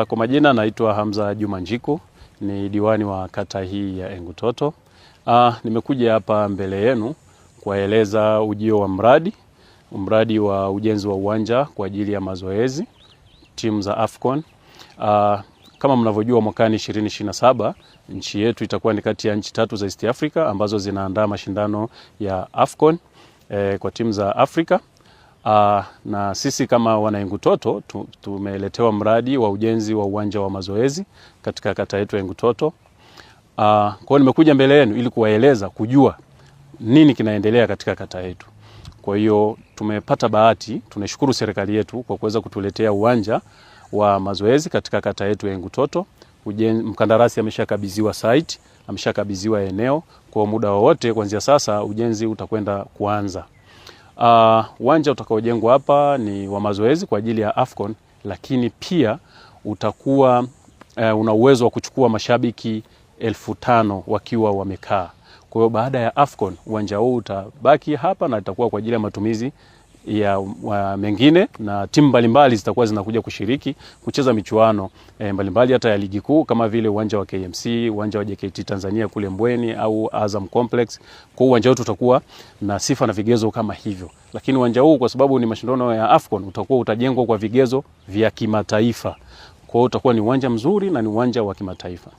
Kwa majina naitwa Hamza Juma Njiku, ni diwani wa kata hii ya Engutoto. Nimekuja hapa mbele yenu kueleza ujio wa mradi wa ujenzi wa uwanja kwa ajili ya mazoezi timu za AFCON. Kama mnavyojua, mwakani 2027 nchi yetu itakuwa ni kati ya nchi 3 za East Africa ambazo zinaandaa mashindano ya AFCON kwa timu za Afrika. Na sisi kama wana Engutoto tumeletewa mradi wa ujenzi wa uwanja wa mazoezi katika kata yetu ya Engutoto. Kwa hiyo nimekuja mbele yenu ili kuwaeleza, kujua nini kinaendelea katika kata yetu. Kwa hiyo tumepata bahati, tunashukuru serikali yetu kwa kuweza kutuletea uwanja wa mazoezi katika kata yetu ya Engutoto. Mkandarasi ameshakabidhiwa site, ameshakabidhiwa eneo, kwa muda wowote kuanzia sasa ujenzi utakwenda kuanza. Uwanja utakaojengwa hapa ni wa mazoezi kwa ajili ya AFCON, lakini pia utakuwa una uwezo wa kuchukua mashabiki 5,000 wakiwa wamekaa. Kwa hiyo baada ya AFCON uwanja huu utabaki hapa na itakuwa kwa ajili ya matumizi ya mengine, na timu mbalimbali zitakuwa zinakuja kushiriki kucheza michuano mbalimbali hata ya ligi kuu, kama vile uwanja wa KMC, uwanja wa JKT Tanzania kule Mbweni au Azam Complex. Kwa uwanja wetu utakuwa na sifa na vigezo kama hivyo. Lakini uwanja huu kwa sababu ni mashindano ya AFCON utajengwa kwa vigezo vya kimataifa. Kwa hiyo utakuwa ni uwanja mzuri na ni uwanja wa kimataifa.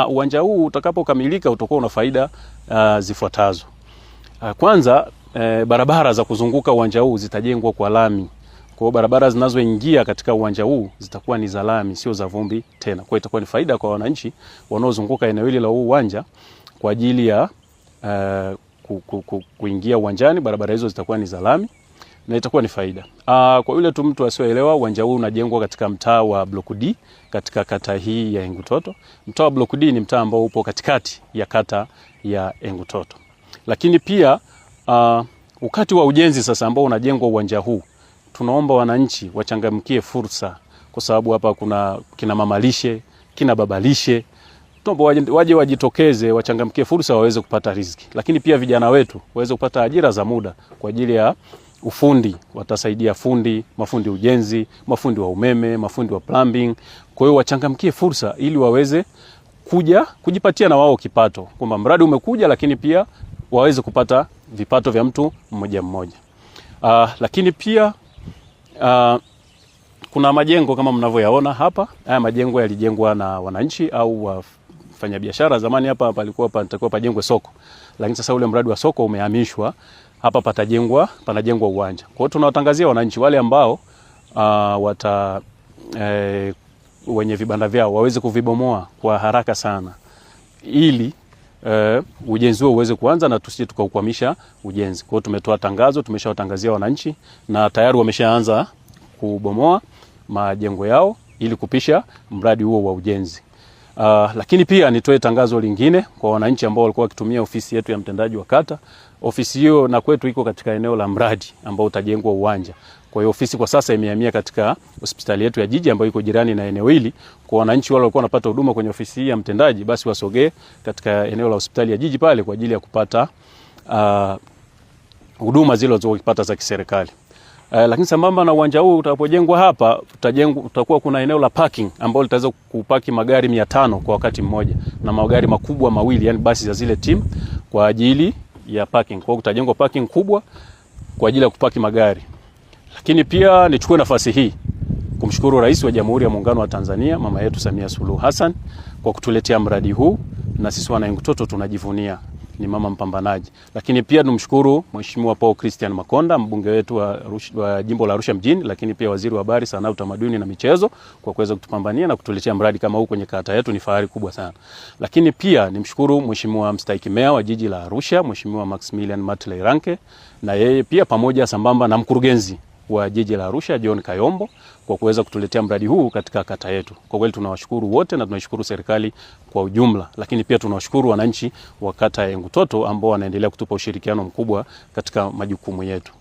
Uwanja huu utakapokamilika utakuwa una faida zifuatazo. Kwanza, barabara za kuzunguka uwanja huu zitajengwa kwa lami. Kwa hiyo barabara zinazoingia katika uwanja huu zitakuwa ni za lami, sio za vumbi tena. Kwa hiyo itakuwa ni faida kwa wananchi wanaozunguka eneo hili la huu uwanja kwa ajili ya kuingia uwanjani. Barabara hizo zitakuwa ni za lami na itakuwa ni faida. Kwa yule tu mtu asioelewa, uwanja huu unajengwa katika mtaa wa Block D katika kata hii ya Engutoto. Mtaa wa Block D ni mtaa ambao upo katikati ya kata ya Engutoto. Lakini pia wakati wa ujenzi sasa ambao unajengwa uwanja huu, tunaomba wananchi wachangamkie fursa, kwa sababu hapa kuna kina mamalishe, kina babalishe. Tunaomba waje wajitokeze, wachangamkie fursa waweze kupata riziki. Lakini pia vijana wetu waweze kupata ajira za muda kwa ajili ya ufundi, watasaidia mafundi ujenzi, mafundi wa umeme, mafundi wa plumbing. Kwa hiyo wachangamkie fursa ili waweze kujipatia na wao kipato, kwamba mradi umekuja lakini pia waweze kupata vipato vya mtu mmoja mmoja. Lakini pia kuna majengo kama mnavyoyaona hapa. Haya majengo yalijengwa na wananchi au wafanyabiashara. Zamani hapa palikuwa pajengwe soko, lakini sasa ule mradi wa soko umehamishwa hapa, panajengwa uwanja. Kwa hiyo tunawatangazia wananchi wale ambao wenye vibanda vyao waweze kuvibomoa kwa haraka sana, ili ujenzi huo uweze kuanza na tusije tukaukwamisha ujenzi. Kwa hiyo tumetoa tangazo, tumeshawatangazia wananchi na tayari wameshaanza kubomoa majengo yao ili kupisha mradi huo wa ujenzi. Lakini pia nitoe tangazo lingine kwa wananchi ambao walikuwa wakitumia ofisi yetu ya mtendaji wa kata. Ofisi hiyo na kwetu iko katika eneo la mradi ambao utajengwa uwanja. Kwa hiyo ofisi kwa sasa imehamia katika hospitali yetu ya jiji ambayo iko jirani na eneo hili. Kwa wananchi wale walikuwa wanapata huduma kwenye ofisi hii ya mtendaji, basi wasogee katika eneo la hospitali ya jiji pale kwa ajili ya kupata huduma zile wanazopata za kiserikali. Lakini sambamba na uwanja huu utapojengwa hapa, utakuwa kuna eneo la parking ambalo litaweza kupaki magari 500 kwa wakati mmoja, na magari makubwa mawili, yani basi za zile timu kwa ajili ya parking. Kwa hiyo kutajengwa parking kubwa kwa ajili ya kupaki magari. Lakini pia nichukue nafasi hii kumshukuru Rais wa Jamhuri ya Muungano wa Tanzania, mama yetu Samia Suluhu Hassan, kwa kutuletea mradi huu, na sisi wana Engutoto tunajivunia, ni mama mpambanaji. Lakini pia tumshukuru Mheshimiwa Paul Christian Makonda, mbunge wetu wa jimbo la Arusha mjini, lakini pia waziri wa habari, sanaa, utamaduni na michezo, kwa kuweza kutupambania na kutuletea mradi kama huu kwenye kata yetu. Ni fahari kubwa sana. Lakini pia nimshukuru Mheshimiwa mstahiki meya wa jiji la Arusha, Mheshimiwa Maximilian Matley Ranke, na yeye pia pamoja sambamba na mkurugenzi wa jiji la Arusha John Kayombo, kwa kuweza kutuletea mradi huu katika kata yetu. Kwa kweli tunawashukuru wote na tunashukuru serikali kwa ujumla, lakini pia tunawashukuru wananchi wa kata ya Engutoto ambao wanaendelea kutupa ushirikiano mkubwa katika majukumu yetu.